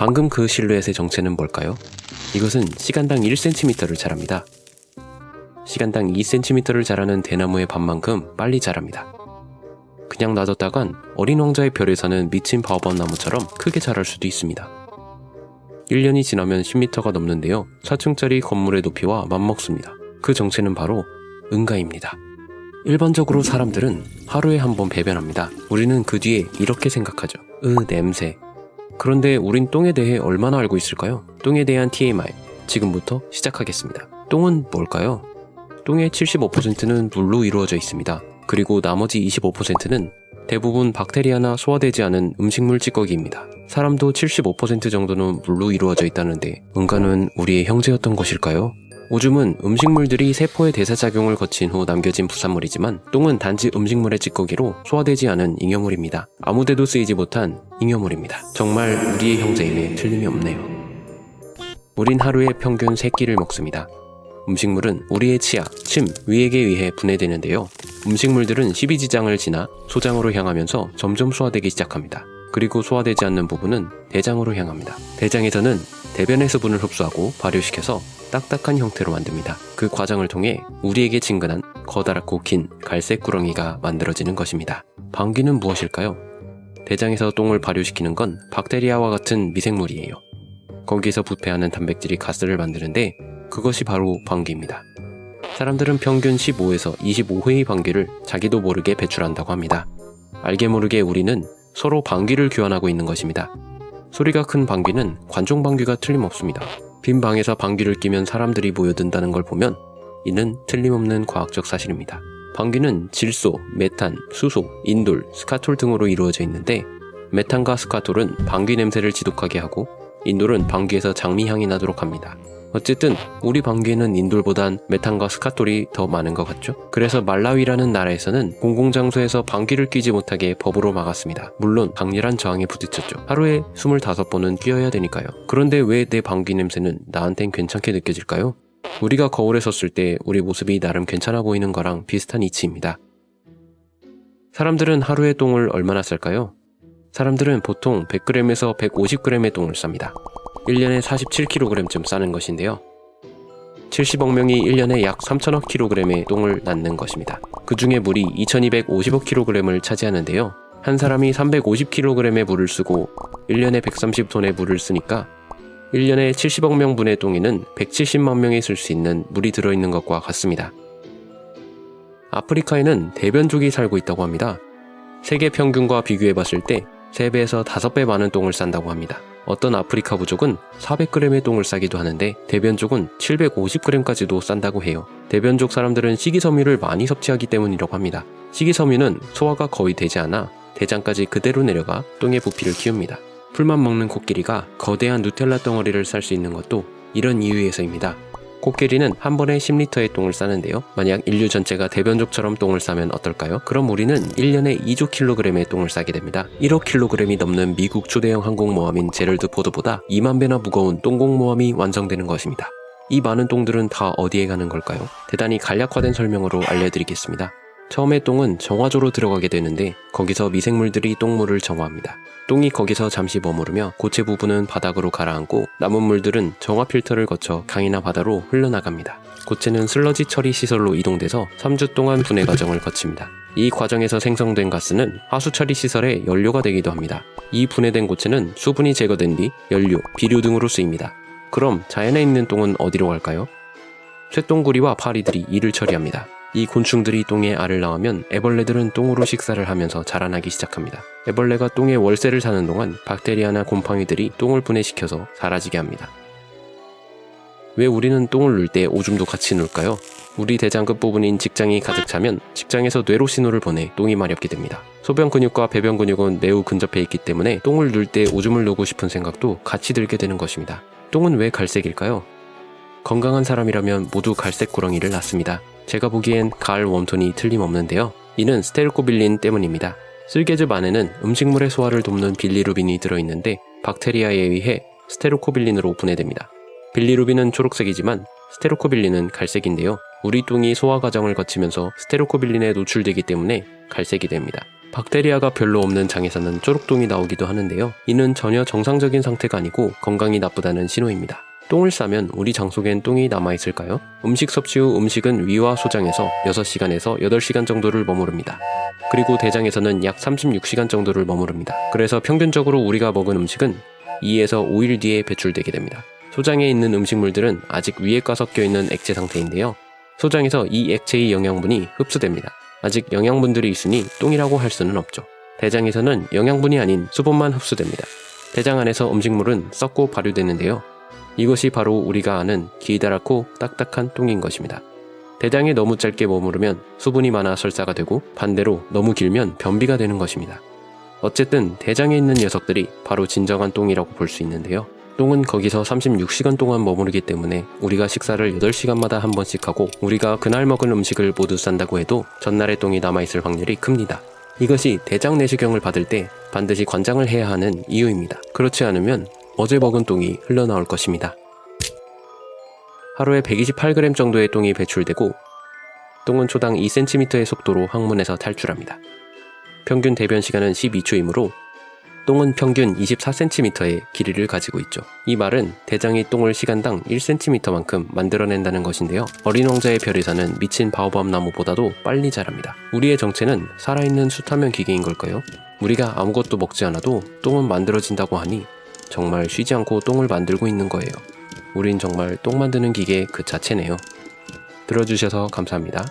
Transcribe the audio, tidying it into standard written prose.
방금 그 실루엣의 정체는 뭘까요? 이것은 시간당 1cm를 자랍니다. 시간당 2cm를 자라는 대나무의 밭만큼 빨리 자랍니다. 그냥 놔뒀다간 어린 왕자의 별에서는 미친 바오밥 나무처럼 크게 자랄 수도 있습니다. 1년이 지나면 10m가 넘는데요. 4층짜리 건물의 높이와 맞먹습니다. 그 정체는 바로 응가입니다. 일반적으로 사람들은 하루에 한 번 배변합니다. 우리는 그 뒤에 이렇게 생각하죠. 냄새. 그런데 우린 똥에 대해 얼마나 알고 있을까요? 똥에 대한 TMI, 지금부터 시작하겠습니다. 똥은 뭘까요? 똥의 75%는 물로 이루어져 있습니다. 그리고 나머지 25%는 대부분 박테리아나 소화되지 않은 음식물 찌꺼기입니다. 사람도 75% 정도는 물로 이루어져 있다는데 응가는 우리의 형제였던 것일까요? 오줌은 음식물들이 세포의 대사작용을 거친 후 남겨진 부산물이지만 똥은 단지 음식물의 찌꺼기로 소화되지 않은 잉여물입니다. 아무데도 쓰이지 못한 잉여물입니다. 정말 우리의 형제임에 틀림이 없네요. 우린 하루에 평균 3끼를 먹습니다. 음식물은 우리의 치아, 침, 위액에 의해 분해되는데요. 음식물들은 십이지장을 지나 소장으로 향하면서 점점 소화되기 시작합니다. 그리고 소화되지 않는 부분은 대장으로 향합니다. 대장에서는 대변의 수분을 흡수하고 발효시켜서 딱딱한 형태로 만듭니다. 그 과정을 통해 우리에게 친근한 커다랗고 긴 갈색 구렁이가 만들어지는 것입니다. 방귀는 무엇일까요? 대장에서 똥을 발효시키는 건 박테리아와 같은 미생물이에요. 거기에서 부패하는 단백질이 가스를 만드는데 그것이 바로 방귀입니다. 사람들은 평균 15에서 25회의 방귀를 자기도 모르게 배출한다고 합니다. 알게 모르게 우리는 서로 방귀를 교환하고 있는 것입니다. 소리가 큰 방귀는 관종 방귀가 틀림없습니다. 빈 방에서 방귀를 뀌면 사람들이 모여든다는 걸 보면 이는 틀림없는 과학적 사실입니다. 방귀는 질소, 메탄, 수소, 인돌, 스카톨 등으로 이루어져 있는데 메탄과 스카톨은 방귀 냄새를 지독하게 하고 인돌은 방귀에서 장미향이 나도록 합니다. 어쨌든 우리 방귀에는 인돌보단 메탄과 스카톨이 더 많은 것 같죠? 그래서 말라위라는 나라에서는 공공장소에서 방귀를 뀌지 못하게 법으로 막았습니다. 물론 강렬한 저항에 부딪혔죠. 하루에 25번은 뀌어야 되니까요. 그런데 왜 내 방귀 냄새는 나한텐 괜찮게 느껴질까요? 우리가 거울에 섰을 때 우리 모습이 나름 괜찮아 보이는 거랑 비슷한 이치입니다. 사람들은 하루에 똥을 얼마나 쌀까요? 사람들은 보통 100g에서 150g의 똥을 쌉니다. 1년에 47kg쯤 싸는 것인데요. 70억 명이 1년에 약 3천억 kg의 똥을 낳는 것입니다. 그 중에 물이 2250억 kg을 차지하는데요. 한 사람이 350kg의 물을 쓰고 1년에 130톤의 물을 쓰니까 1년에 70억 명분의 똥에는 170만 명이 쓸 수 있는 물이 들어있는 것과 같습니다. 아프리카에는 대변족이 살고 있다고 합니다. 세계 평균과 비교해봤을 때 3배에서 5배 많은 똥을 싼다고 합니다. 어떤 아프리카 부족은 400g의 똥을 싸기도 하는데 대변족은 750g까지도 싼다고 해요. 대변족 사람들은 식이섬유를 많이 섭취하기 때문이라고 합니다. 식이섬유는 소화가 거의 되지 않아 대장까지 그대로 내려가 똥의 부피를 키웁니다. 풀만 먹는 코끼리가 거대한 누텔라 덩어리를 쌀 수 있는 것도 이런 이유에서입니다. 코끼리는 한 번에 10리터의 똥을 싸는데요. 만약 인류 전체가 대변족처럼 똥을 싸면 어떨까요? 그럼 우리는 1년에 2조 킬로그램의 똥을 싸게 됩니다. 1억 킬로그램이 넘는 미국 초대형 항공모함인 제럴드 포드보다 2만 배나 무거운 똥공모함이 완성되는 것입니다. 이 많은 똥들은 다 어디에 가는 걸까요? 대단히 간략화된 설명으로 알려드리겠습니다. 처음에 똥은 정화조로 들어가게 되는데 거기서 미생물들이 똥물을 정화합니다. 똥이 거기서 잠시 머무르며 고체 부분은 바닥으로 가라앉고 남은 물들은 정화 필터를 거쳐 강이나 바다로 흘러나갑니다. 고체는 슬러지 처리 시설로 이동돼서 3주 동안 분해 과정을 거칩니다. 이 과정에서 생성된 가스는 하수 처리 시설의 연료가 되기도 합니다. 이 분해된 고체는 수분이 제거된 뒤 연료, 비료 등으로 쓰입니다. 그럼 자연에 있는 똥은 어디로 갈까요? 쇠똥구리와 파리들이 이를 처리합니다. 이 곤충들이 똥에 알을 낳으면 애벌레들은 똥으로 식사를 하면서 자라나기 시작합니다. 애벌레가 똥에 월세를 사는 동안 박테리아나 곰팡이들이 똥을 분해시켜서 사라지게 합니다. 왜 우리는 똥을 눌 때 오줌도 같이 눌까요? 우리 대장 끝부분인 직장이 가득 차면 직장에서 뇌로 신호를 보내 똥이 마렵게 됩니다. 소변 근육과 배변 근육은 매우 근접해 있기 때문에 똥을 눌 때 오줌을 누고 싶은 생각도 같이 들게 되는 것입니다. 똥은 왜 갈색일까요? 건강한 사람이라면 모두 갈색 구렁이를 낳습니다. 제가 보기엔 가을 웜톤이 틀림없는데요. 이는 스테르코빌린 때문입니다. 쓸개즙 안에는 음식물의 소화를 돕는 빌리루빈이 들어있는데 박테리아에 의해 스테르코빌린으로 분해됩니다. 빌리루빈은 초록색이지만 스테르코빌린은 갈색인데요. 우리 똥이 소화 과정을 거치면서 스테르코빌린에 노출되기 때문에 갈색이 됩니다. 박테리아가 별로 없는 장에서는 초록똥이 나오기도 하는데요. 이는 전혀 정상적인 상태가 아니고 건강이 나쁘다는 신호입니다. 똥을 싸면 우리 장 속엔 똥이 남아있을까요? 음식 섭취 후 음식은 위와 소장에서 6시간에서 8시간 정도를 머무릅니다. 그리고 대장에서는 약 36시간 정도를 머무릅니다. 그래서 평균적으로 우리가 먹은 음식은 2에서 5일 뒤에 배출되게 됩니다. 소장에 있는 음식물들은 아직 위에가 섞여있는 액체 상태인데요. 소장에서 이 액체의 영양분이 흡수됩니다. 아직 영양분들이 있으니 똥이라고 할 수는 없죠. 대장에서는 영양분이 아닌 수분만 흡수됩니다. 대장 안에서 음식물은 썩고 발효되는데요. 이것이 바로 우리가 아는 기다랗고 딱딱한 똥인 것입니다. 대장에 너무 짧게 머무르면 수분이 많아 설사가 되고 반대로 너무 길면 변비가 되는 것입니다. 어쨌든 대장에 있는 녀석들이 바로 진정한 똥이라고 볼 수 있는데요. 똥은 거기서 36시간 동안 머무르기 때문에 우리가 식사를 8시간마다 한 번씩 하고 우리가 그날 먹은 음식을 모두 싼다고 해도 전날의 똥이 남아있을 확률이 큽니다. 이것이 대장 내시경을 받을 때 반드시 관장을 해야 하는 이유입니다. 그렇지 않으면 어제 먹은 똥이 흘러나올 것입니다. 하루에 128g 정도의 똥이 배출되고 똥은 초당 2cm의 속도로 항문에서 탈출합니다. 평균 대변 시간은 12초이므로 똥은 평균 24cm의 길이를 가지고 있죠. 이 말은 대장이 똥을 시간당 1cm만큼 만들어낸다는 것인데요. 어린 왕자의 별에서는 미친 바오밥 나무보다도 빨리 자랍니다. 우리의 정체는 살아있는 수타면 기계인 걸까요? 우리가 아무것도 먹지 않아도 똥은 만들어진다고 하니 정말 쉬지 않고 똥을 만들고 있는 거예요. 우린 정말 똥 만드는 기계 그 자체네요. 들어주셔서 감사합니다.